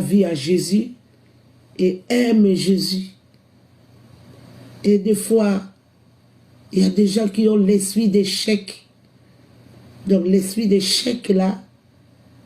vie à Jésus et aime Jésus. Et des fois, il y a des gens qui ont l'esprit d'échec. Donc l'esprit d'échec là,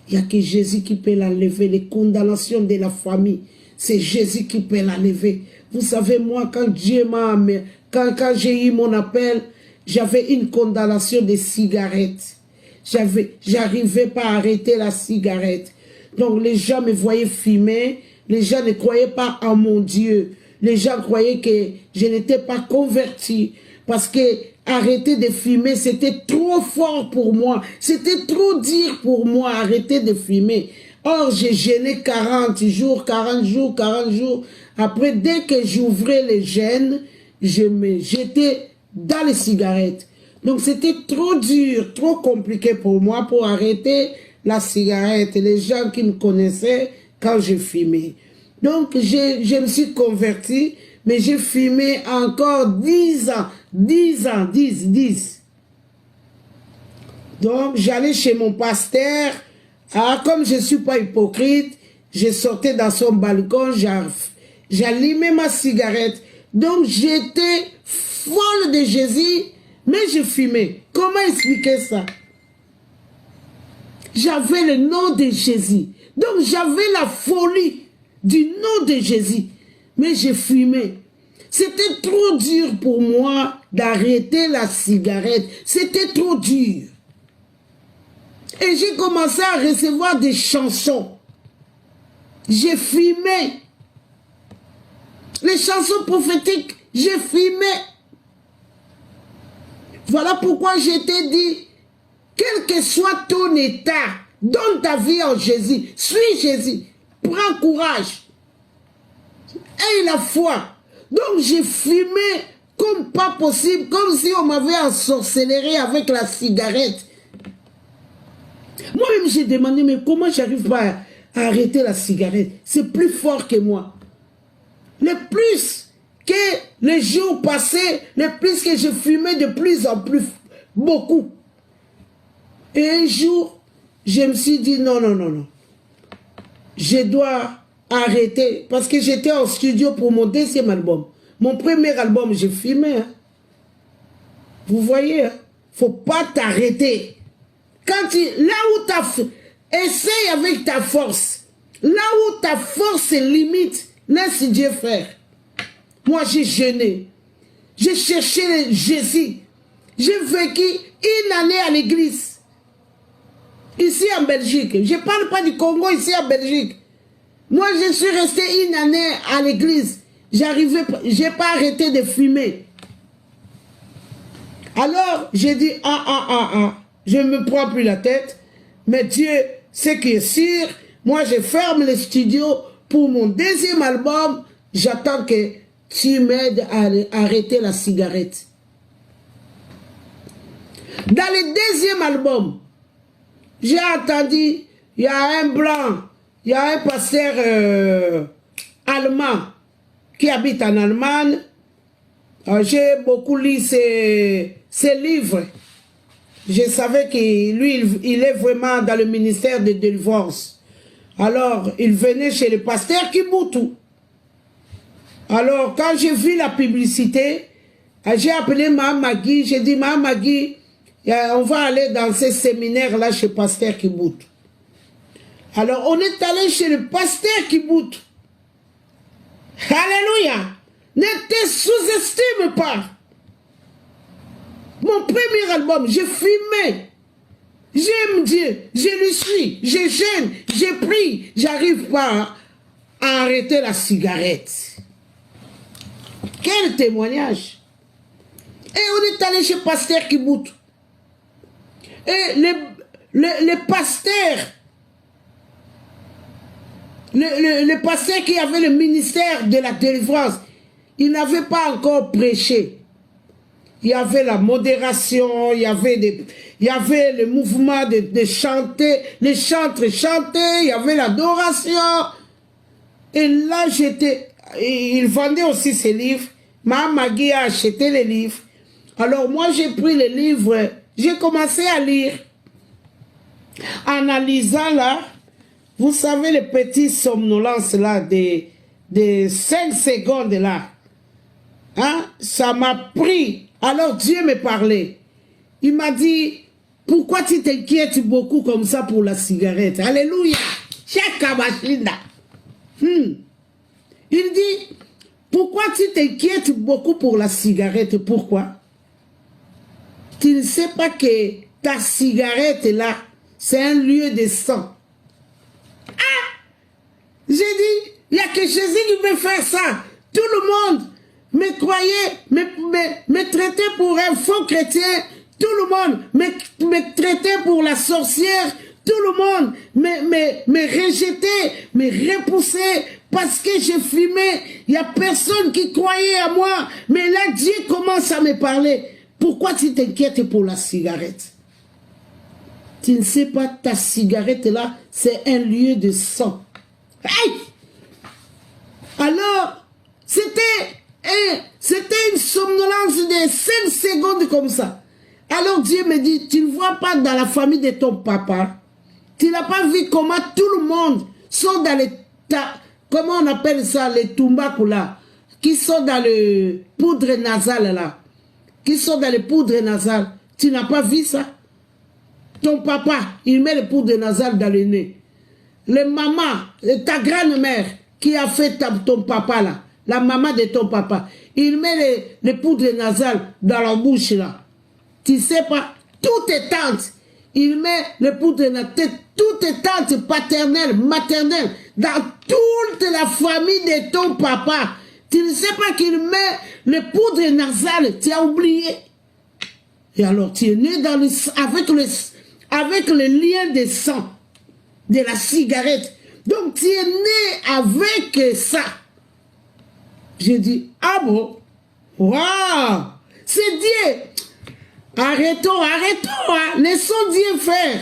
il n'y a que Jésus qui peut l'enlever. Les condamnations de la famille, c'est Jésus qui peut l'enlever. Vous savez, moi, quand Dieu m'a amené, quand j'ai eu mon appel, j'avais une condamnation de cigarettes. J'arrivais pas à arrêter la cigarette. Donc les gens me voyaient fumer, les gens ne croyaient pas en mon Dieu. Les gens croyaient que je n'étais pas converti parce que arrêter de fumer, c'était trop fort pour moi. C'était trop dur pour moi, arrêter de fumer. Or, j'ai jeûné 40 jours, 40 jours, 40 jours. Après, dès que j'ouvrais les jeûnes, je me jetais dans les cigarettes. Donc, c'était trop dur, trop compliqué pour moi pour arrêter la cigarette. Les gens qui me connaissaient quand je fumais. Donc, je me suis converti, mais j'ai fumé encore 10 ans. 10. Donc, j'allais chez mon pasteur. Ah, comme je ne suis pas hypocrite, je sortais dans son balcon, j'allumais ma cigarette. Donc, j'étais folle de Jésus, mais je fumais. Comment expliquer ça? J'avais le nom de Jésus. Donc, j'avais la folie du nom de Jésus. Mais je fumais. C'était trop dur pour moi d'arrêter la cigarette. C'était trop dur. Et j'ai commencé à recevoir des chansons. J'ai fumé. Les chansons prophétiques, j'ai fumé. Voilà pourquoi je t'ai dit, quel que soit ton état, donne ta vie en Jésus. Suis Jésus. Prends courage. Aie la foi. Donc j'ai fumé comme pas possible, comme si on m'avait ensorcelé avec la cigarette. Moi-même j'ai demandé, mais comment j'arrive pas à arrêter la cigarette? C'est plus fort que moi. Le plus que les jours passaient, le plus que je fumais de plus en plus, beaucoup. Et un jour, je me suis dit, non. Je dois arrêter, parce que j'étais en studio pour mon deuxième album. Mon premier album, j'ai fumé. Hein. Vous voyez, hein? Faut pas t'arrêter. Là où ta essaye avec ta force. Là où ta force est limite, laisse Dieu faire. Moi, j'ai jeûné. J'ai cherché Jésus. J'ai vécu une année à l'église. Ici en Belgique. Je ne parle pas du Congo, ici en Belgique. Moi, je suis resté une année à l'église. Je n'ai pas arrêté de fumer. Alors, j'ai dit, je ne me prends plus la tête. Mais Dieu, ce qui est sûr, moi, je ferme le studio pour mon deuxième album. J'attends que tu m'aides à arrêter la cigarette. Dans le deuxième album, j'ai entendu, il y a un blanc, il y a un pasteur allemand qui habite en Allemagne. J'ai beaucoup lu ses livres. Je savais que lui, il est vraiment dans le ministère de délivrance. Alors, il venait chez le pasteur Kibutu. Alors, quand j'ai vu la publicité, j'ai appelé Mme Magui. J'ai dit, Mme Magui, on va aller dans ce séminaire-là chez pasteur Kibutu. Alors, on est allé chez le pasteur Kibutu. Alléluia! Ne te sous-estime pas. Mon premier album, j'ai fumé. J'aime Dieu, je le suis, je jeûne, j'ai pris. J'arrive pas à arrêter la cigarette. Quel témoignage! Et on est allé chez pasteur Kibutu. Et le pasteur, le pasteur qui avait le ministère de la délivrance, il n'avait pas encore prêché. Il y avait la modération, il y avait le mouvement de chanter, les chantres chantaient, il y avait l'adoration. Et là, il vendait aussi ses livres. Mme Magui a acheté les livres. Alors moi, j'ai pris les livres, j'ai commencé à lire. En analysant là, vous savez, les petits somnolences là, des 5 secondes là, hein, ça m'a pris. Alors Dieu me parlait. Il m'a dit, pourquoi tu t'inquiètes beaucoup comme ça pour la cigarette? Alléluia. Il dit, pourquoi tu t'inquiètes beaucoup pour la cigarette? Pourquoi? Tu ne sais pas que ta cigarette là, c'est un lieu de sang. Ah! J'ai dit, il n'y a que Jésus qui peut faire ça. Tout le monde me croyait, me traitait pour un faux chrétien. Tout le monde me traitait pour la sorcière. Tout le monde me rejetait, me repoussait parce que je fumais. Il n'y a personne qui croyait à moi. Mais là, Dieu commence à me parler. Pourquoi tu t'inquiètes pour la cigarette? Tu ne sais pas, ta cigarette là, c'est un lieu de sang. Aïe! Alors, c'était une somnolence de 5 secondes comme ça. Alors Dieu me dit, tu ne vois pas dans la famille de ton papa, tu n'as pas vu comment tout le monde sont dans les... Comment on appelle ça, les tumbaku là, qui sont dans le poudre nasale là, qui sont dans les poudres nasales. Tu n'as pas vu ça? Ton papa, il met les poudres nasales dans le nez. Les mamans, ta grand-mère qui a fait ton papa là, la maman de ton papa, il met les poudres nasales dans la bouche là. Tu sais pas, toutes tes tantes, il met les poudres nasales, toutes tes tantes paternelles, maternelles, dans toute la famille de ton papa. Tu ne sais pas qu'il met les poudres nasales, tu as oublié. Et alors tu es né dans avec le lien de sang, de la cigarette. Donc tu es né avec ça. J'ai dit, ah bon? Waouh! C'est Dieu! Arrêtons, hein? Laissons Dieu faire.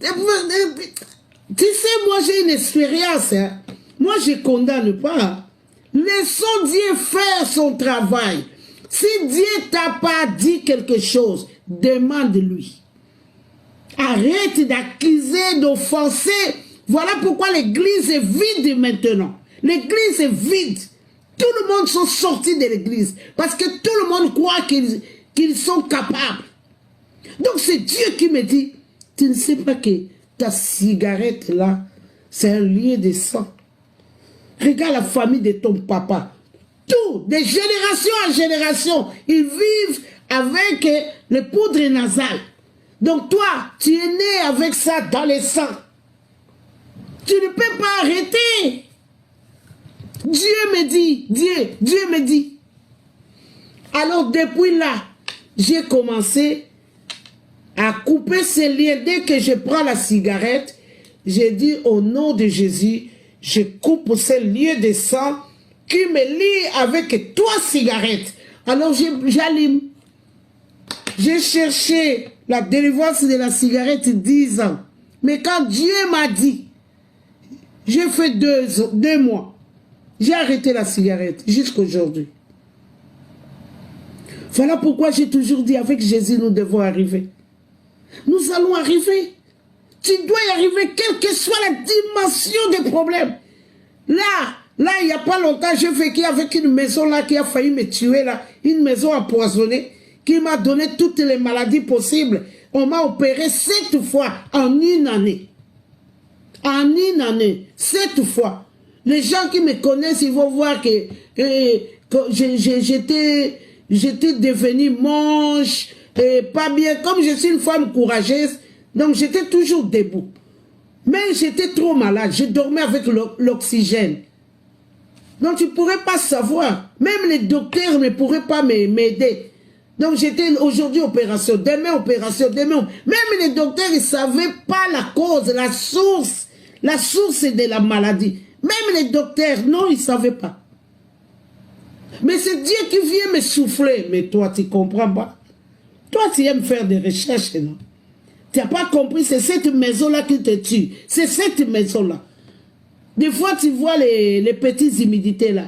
Tu sais, moi j'ai une expérience. Hein? Moi je ne condamne pas. Laissons Dieu faire son travail. Si Dieu t'a pas dit quelque chose, demande-lui. Arrête d'accuser, d'offenser. Voilà pourquoi l'église est vide maintenant. L'église est vide. Tout le monde sont sortis de l'église. Parce que tout le monde croit qu'ils sont capables. Donc c'est Dieu qui me dit, tu ne sais pas que ta cigarette là, c'est un lieu de sang. Regarde la famille de ton papa. Tout, de génération en génération, ils vivent avec les poudres nasales. Donc toi, tu es né avec ça dans le sang. Tu ne peux pas arrêter. Dieu me dit, Dieu me dit. Alors depuis là, j'ai commencé à couper ces liens. Dès que je prends la cigarette, j'ai dit au nom de Jésus, je coupe ces liens de sang qui me lient avec toi cigarette. Alors j'allume. J'ai cherché la délivrance de la cigarette 10 ans. Mais quand Dieu m'a dit, j'ai fait 2 mois. J'ai arrêté la cigarette jusqu'à aujourd'hui. Voilà pourquoi j'ai toujours dit, avec Jésus, nous devons arriver. Nous allons arriver. Tu dois y arriver, quelle que soit la dimension des problèmes. Là, il n'y a pas longtemps, j'ai vécu avec une maison là qui a failli me tuer là. Une maison empoisonnée qui m'a donné toutes les maladies possibles. On m'a opéré 7 fois en une année. En une année, 7 fois. Les gens qui me connaissent, ils vont voir que j'étais devenue moche, pas bien. Comme je suis une femme courageuse, donc j'étais toujours debout. Mais j'étais trop malade, je dormais avec l'oxygène. Donc tu ne pourrais pas savoir. Même les docteurs ne pourraient pas m'aider. Donc j'étais aujourd'hui opération, demain opération, demain. Même les docteurs, ils ne savaient pas la cause, la source de la maladie. Même les docteurs, non, ils ne savaient pas. Mais c'est Dieu qui vient me souffler. Mais toi, tu ne comprends pas. Toi, tu aimes faire des recherches, non? Tu n'as pas compris, c'est cette maison-là qui te tue. C'est cette maison-là. Des fois, tu vois les petites humidités là.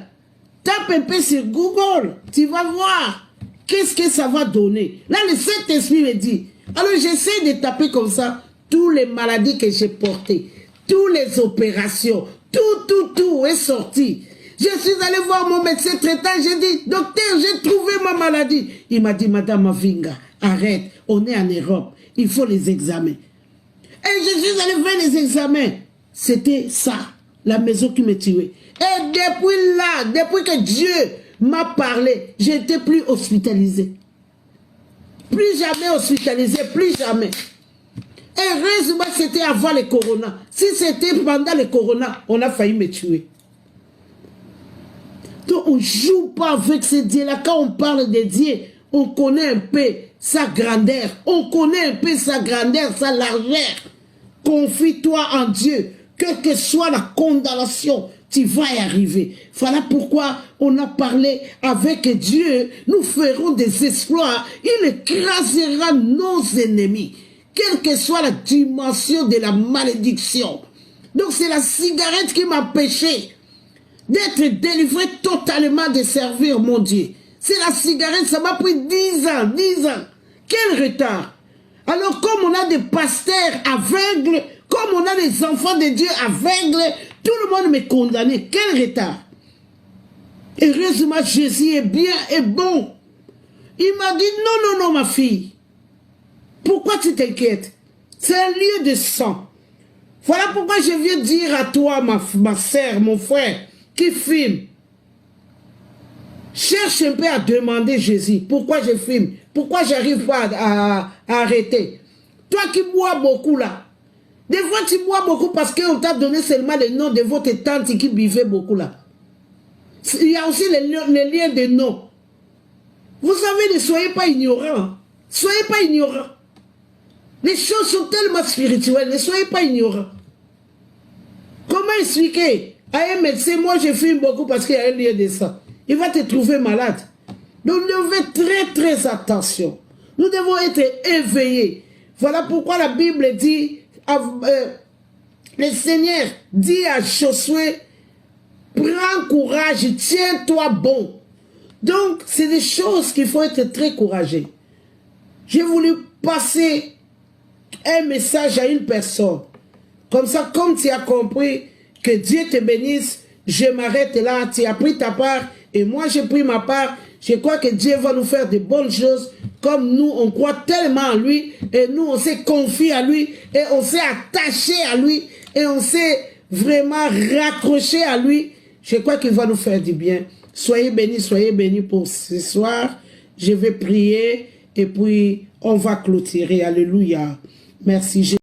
Tape un peu sur Google. Tu vas voir qu'est-ce que ça va donner. Là, le Saint-Esprit me dit. Alors, j'essaie de taper comme ça toutes les maladies que j'ai portées. toutes les opérations, tout est sorti. Je suis allé voir mon médecin traitant, j'ai dit, docteur, j'ai trouvé ma maladie. Il m'a dit, madame Mavinga, arrête, on est en Europe, il faut les examens. Et je suis allé faire les examens. C'était ça, la maison qui me tuait. Et depuis là, depuis que Dieu m'a parlé, je n'étais plus hospitalisé. Plus jamais hospitalisé, plus jamais. Heureusement, c'était avant le corona. Si c'était pendant le corona, on a failli me tuer. Donc, on ne joue pas avec ce Dieu-là. Quand on parle de Dieu, on connaît un peu sa grandeur. On connaît un peu sa grandeur, sa largeur. Confie-toi en Dieu. Quelle que soit la condamnation, tu vas y arriver. Voilà pourquoi on a parlé avec Dieu. Nous ferons des exploits. Il écrasera nos ennemis. Quelle que soit la dimension de la malédiction. Donc c'est la cigarette qui m'a empêché d'être délivré totalement de servir mon Dieu. C'est la cigarette, ça m'a pris 10 ans, 10 ans. Quel retard. Alors comme on a des pasteurs aveugles, comme on a des enfants de Dieu aveugles, tout le monde me condamnait. Quel retard. Heureusement, Jésus est bien et bon. Il m'a dit, non, ma fille. Pourquoi tu t'inquiètes? C'est un lieu de sang. Voilà pourquoi je viens dire à toi, ma sœur, mon frère, qui filme. Cherche un peu à demander Jésus. Pourquoi je filme? Pourquoi j'arrive pas à arrêter? Toi qui bois beaucoup là. Des fois tu bois beaucoup parce qu'on t'a donné seulement le nom de votre tante qui buvait beaucoup là. Il y a aussi les liens de nom. Vous savez, ne soyez pas ignorants. Soyez pas ignorants. Les choses sont tellement spirituelles. Ne soyez pas ignorants. Comment expliquer à un médecin, moi je fume beaucoup parce qu'il y a un lien de sang. Il va te trouver malade. Donc nous devons faire très attention. Nous devons être éveillés. Voilà pourquoi la Bible dit, le Seigneur dit à Josué, prends courage, tiens-toi bon. Donc c'est des choses qu'il faut être très courageux. J'ai voulu passer un message à une personne. Comme ça, comme tu as compris, que Dieu te bénisse, je m'arrête là, tu as pris ta part, et moi j'ai pris ma part. Je crois que Dieu va nous faire de bonnes choses, comme nous, on croit tellement en lui, et nous, on s'est confié à lui, et on s'est attaché à lui, et on s'est vraiment raccroché à lui. Je crois qu'il va nous faire du bien. Soyez bénis pour ce soir. Je vais prier, et puis on va clôturer. Alléluia. Merci.